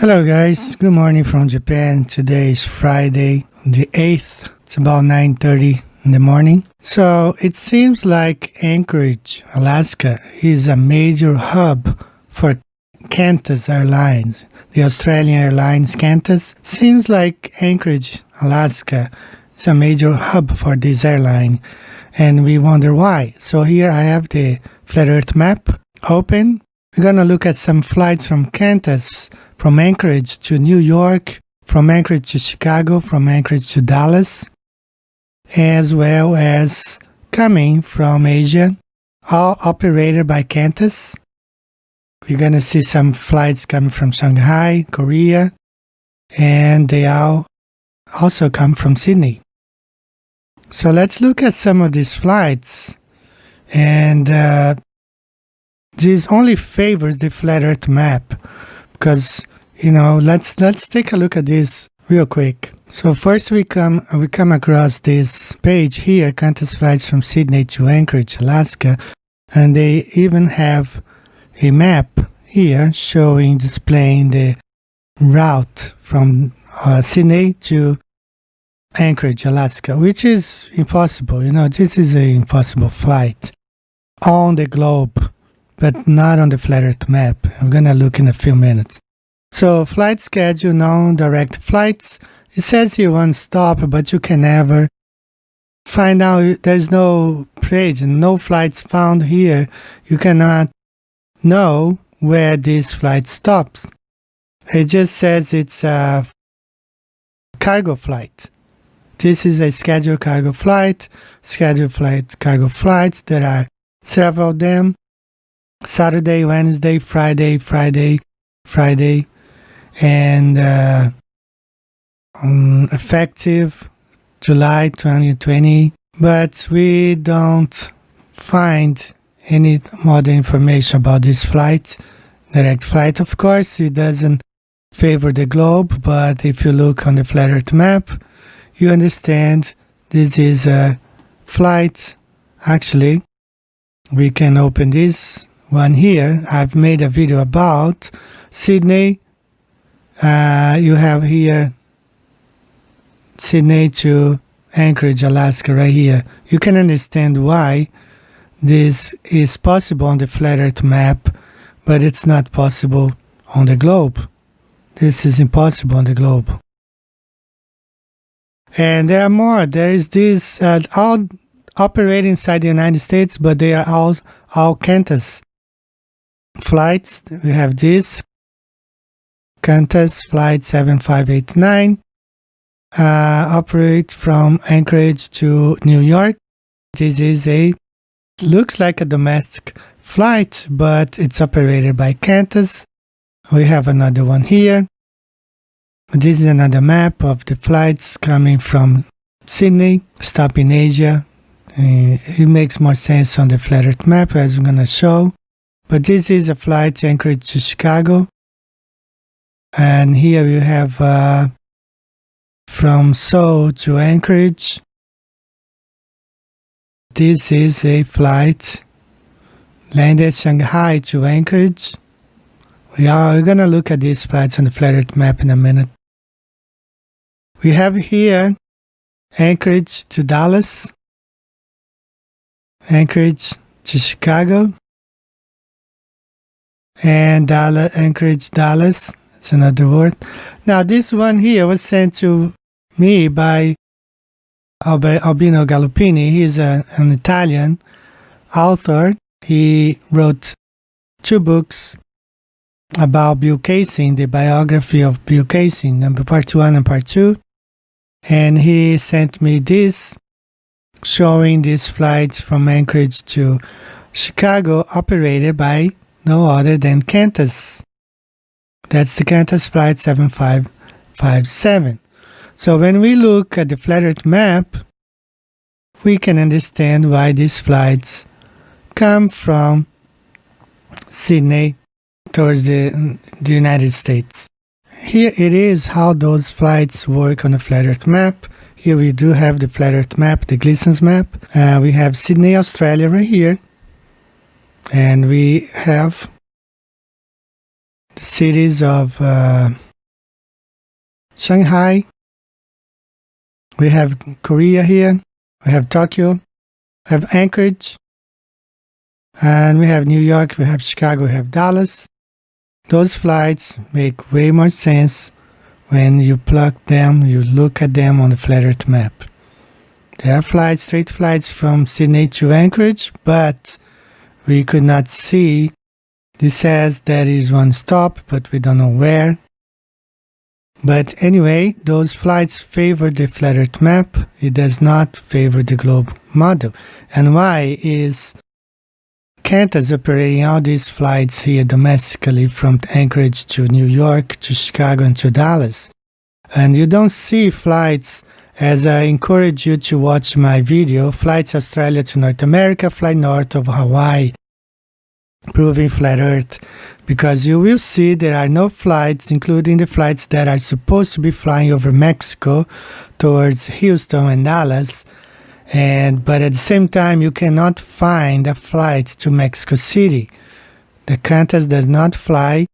Hello guys, good morning from Japan. Today is Friday the 8th. It's about 9:30 in the morning. So it seems like Anchorage, Alaska is a major hub for Qantas Airlines. The Australian Airlines Qantas seems like Anchorage, Alaska is a major hub for this airline, and we wonder why. So here I have the flat earth map open. We're going to look at some flights from Qantas, from Anchorage to New York, from Anchorage to Chicago, from Anchorage to Dallas, as well as coming from Asia, all operated by Qantas. We're going to see some flights coming from Shanghai, Korea, and they all also come from Sydney. So let's look at some of these flights, and this only favors the flat earth map because, let's take a look at this real quick. So first we come across this page here, Qantas flights from Sydney to Anchorage, Alaska, and they even have a map here displaying the route from Sydney to Anchorage, Alaska, which is impossible. This is an impossible flight on the globe, but not on the flat earth map. I'm going to look in a few minutes. So flight schedule, non-direct flights. It says here one stop, but you can never find out. There's no page, no flights found here. You cannot know where this flight stops. It just says it's a cargo flight. This is a scheduled cargo flight, cargo flights. There are several of them. Saturday, Wednesday, Friday, and effective July 2020. But we don't find any more information about this flight. Direct flight, of course, it doesn't favor the globe, but if you look on the flat earth map, you understand this is a flight. Actually, we can open this one here. I've made a video about Sydney. You have here Sydney to Anchorage, Alaska, right here. You can understand why this is possible on the flat earth map, but it's not possible on the globe. This is impossible on the globe. And there are more. There is this all operating inside the United States, but they are all Qantas flights. We have this Qantas flight 7589 operate from Anchorage to New York. This is looks like a domestic flight, but it's operated by Qantas. We have another one here. This is another map of the flights coming from Sydney, stop in Asia. It makes more sense on the flat earth map, as I'm going to show. But this is a flight to Anchorage to Chicago. And here you have from Seoul to Anchorage. This is a flight landed Shanghai to Anchorage. We're going to look at these flights on the flat earth map in a minute. We have here Anchorage to Dallas, Anchorage to Chicago, and Anchorage, Dallas. That's another word. Now, this one here was sent to me by Albino Galoppini. He's an Italian author. He wrote 2 books about Bill Casing, the biography of Bill Casing, part 1 and part 2. And he sent me this, showing these flights from Anchorage to Chicago operated by no other than Qantas. That's the Qantas flight 7557. So when we look at the flat earth map, we can understand why these flights come from Sydney towards the United States. Here it is how those flights work on the flat earth map. Here we do have the flat earth map, the Gleason's map. We have Sydney, Australia right here. And we have the cities of Shanghai, we have Korea here, we have Tokyo, we have Anchorage, and we have New York, we have Chicago, we have Dallas. Those flights make way more sense when you plug them, you look at them on the flat earth map. There are flights, straight flights from Sydney to Anchorage, but we could not see. This says there is one stop, but we don't know where. But anyway, those flights favor the flat earth map. It does not favor the globe model. And why is Qantas operating all these flights here domestically from Anchorage to New York to Chicago and to Dallas? And you don't see flights, as I encourage you to watch my video, Flights Australia to North America, Fly North of Hawaii, Proving Flat Earth, because you will see there are no flights, including the flights that are supposed to be flying over Mexico towards Houston and Dallas, but at the same time you cannot find a flight to Mexico City. The Qantas does not fly.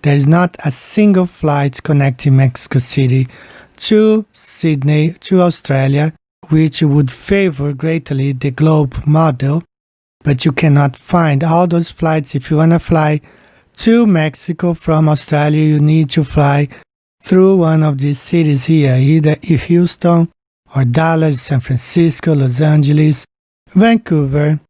There is not a single flight connecting Mexico City to Sydney, to Australia, which would favor greatly the globe model, but you cannot find all those flights. If you want to fly to Mexico from Australia, you need to fly through one of these cities here, either Houston or Dallas, San Francisco, Los Angeles, Vancouver,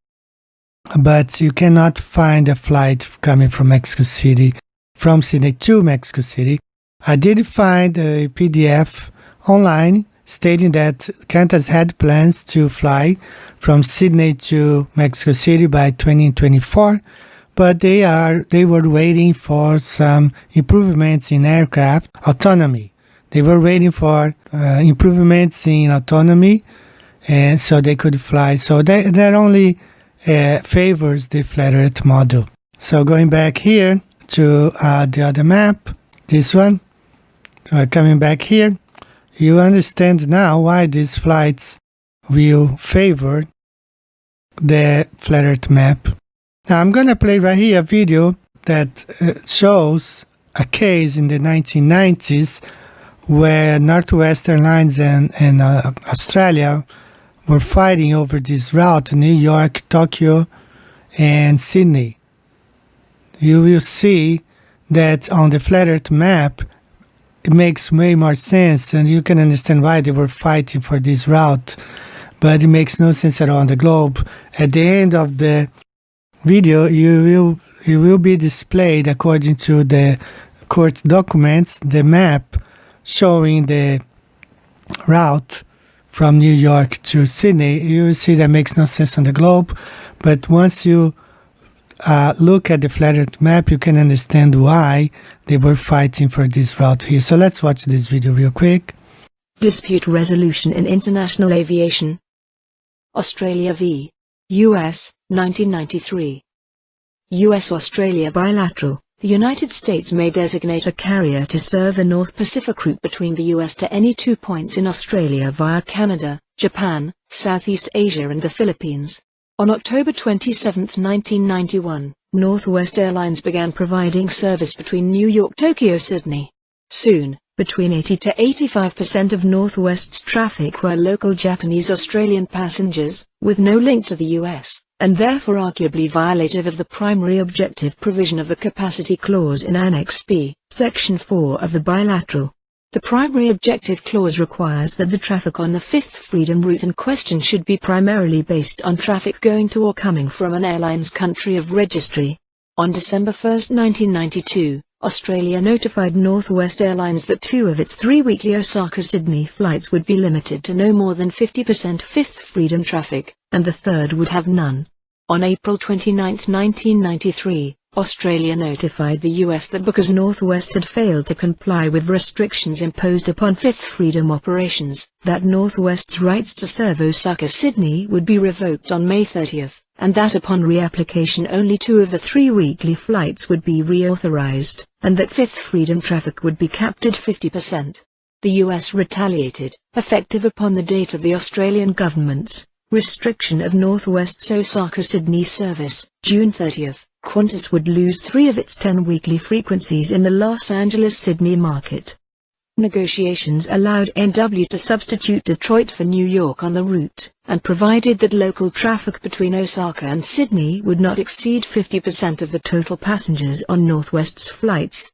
but you cannot find a flight coming from Mexico City, from Sydney to Mexico City. I did find a PDF online stating that Qantas had plans to fly from Sydney to Mexico City by 2024, but they were waiting for some improvements in aircraft autonomy. They were waiting for improvements in autonomy, and so they could fly. So that only favors the flat Earth model. So going back here to the other map, this one, coming back here, you understand now why these flights will favor the flat Earth map. Now I'm going to play right here a video that shows a case in the 1990s where Northwest Airlines and Australia were fighting over this route, New York, Tokyo, and Sydney. You will see that on the flat Earth map, it makes way more sense, and you can understand why they were fighting for this route, but it makes no sense at all on the globe. At the end of the video, it will be displayed according to the court documents, the map showing the route from New York to Sydney. You will see that makes no sense on the globe, but once you look at the flat Earth map, you can understand why they were fighting for this route here. So let's watch this video real quick. Dispute resolution in international aviation. Australia v. US, 1993. US-Australia bilateral. The United States may designate a carrier to serve the North Pacific route between the US to any 2 points in Australia via Canada, Japan, Southeast Asia and the Philippines. On October 27, 1991, Northwest Airlines began providing service between New York, Tokyo, Sydney. Soon, between 80 to 85% of Northwest's traffic were local Japanese-Australian passengers, with no link to the US, and therefore arguably violative of the primary objective provision of the Capacity Clause in Annex B, Section 4 of the bilateral. The primary objective clause requires that the traffic on the Fifth Freedom route in question should be primarily based on traffic going to or coming from an airline's country of registry. On December 1, 1992, Australia notified Northwest Airlines that 2 of its 3 weekly Osaka-Sydney flights would be limited to no more than 50% Fifth Freedom traffic, and the third would have none. On April 29, 1993, Australia notified the US that because Northwest had failed to comply with restrictions imposed upon Fifth Freedom operations, that Northwest's rights to serve Osaka-Sydney would be revoked on May 30, and that upon reapplication only 2 of the 3 weekly flights would be reauthorized, and that Fifth Freedom traffic would be capped at 50%. The US retaliated, effective upon the date of the Australian government's restriction of Northwest's Osaka-Sydney service, June 30. Qantas would lose 3 of its 10 weekly frequencies in the Los Angeles-Sydney market. Negotiations allowed NW to substitute Detroit for New York on the route, and provided that local traffic between Osaka and Sydney would not exceed 50% of the total passengers on Northwest's flights.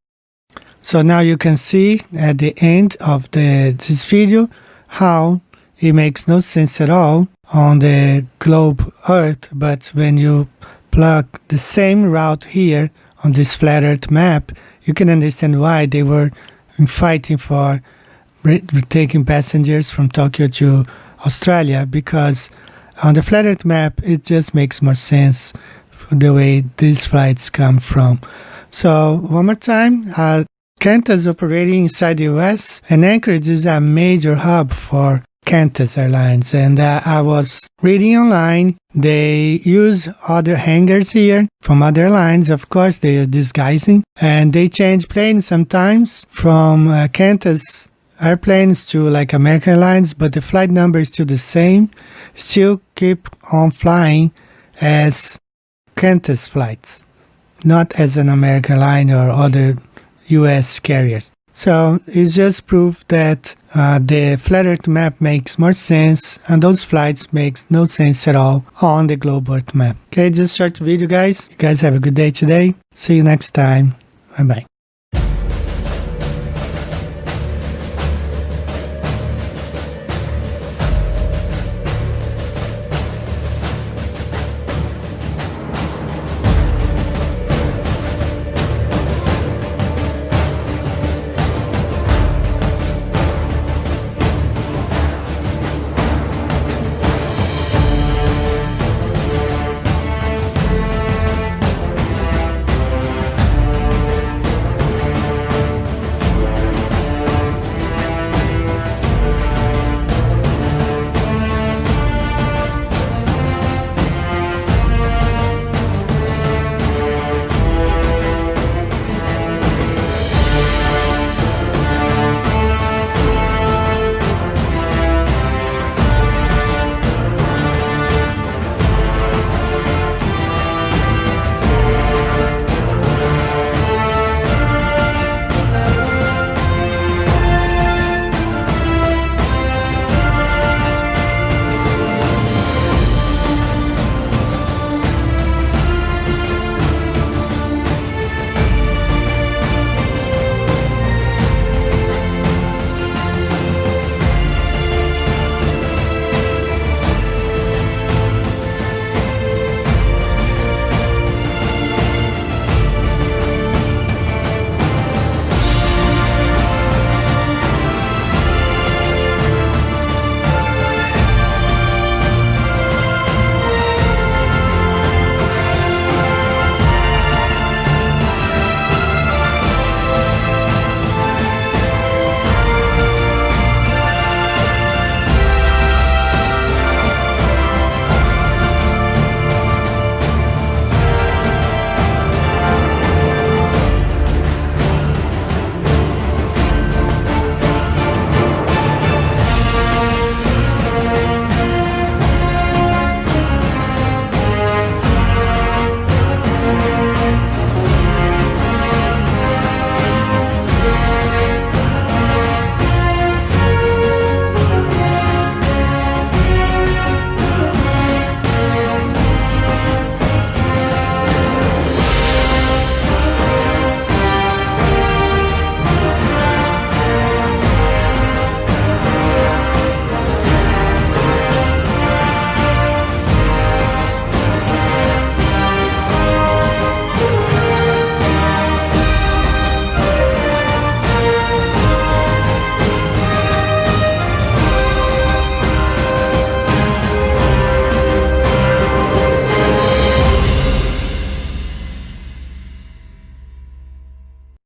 So now you can see at the end of this video how it makes no sense at all on the globe Earth, but when you plug the same route here on this flat Earth map, you can understand why they were fighting for taking passengers from Tokyo to Australia, because on the flat Earth map it just makes more sense for the way these flights come from. So one more time, Qantas operating inside the US, and Anchorage is a major hub for Qantas Airlines, and I was reading online, they use other hangars here from other airlines. Of course, they are disguising, and they change planes sometimes from Qantas airplanes to like American Airlines, but the flight number is still the same, still keep on flying as Qantas flights, not as an American Airline or other US carriers. So it's just proof that the flat Earth map makes more sense, and those flights makes no sense at all on the globe Earth map. Okay, just short video, guys. You guys have a good day today. See you next time. Bye bye.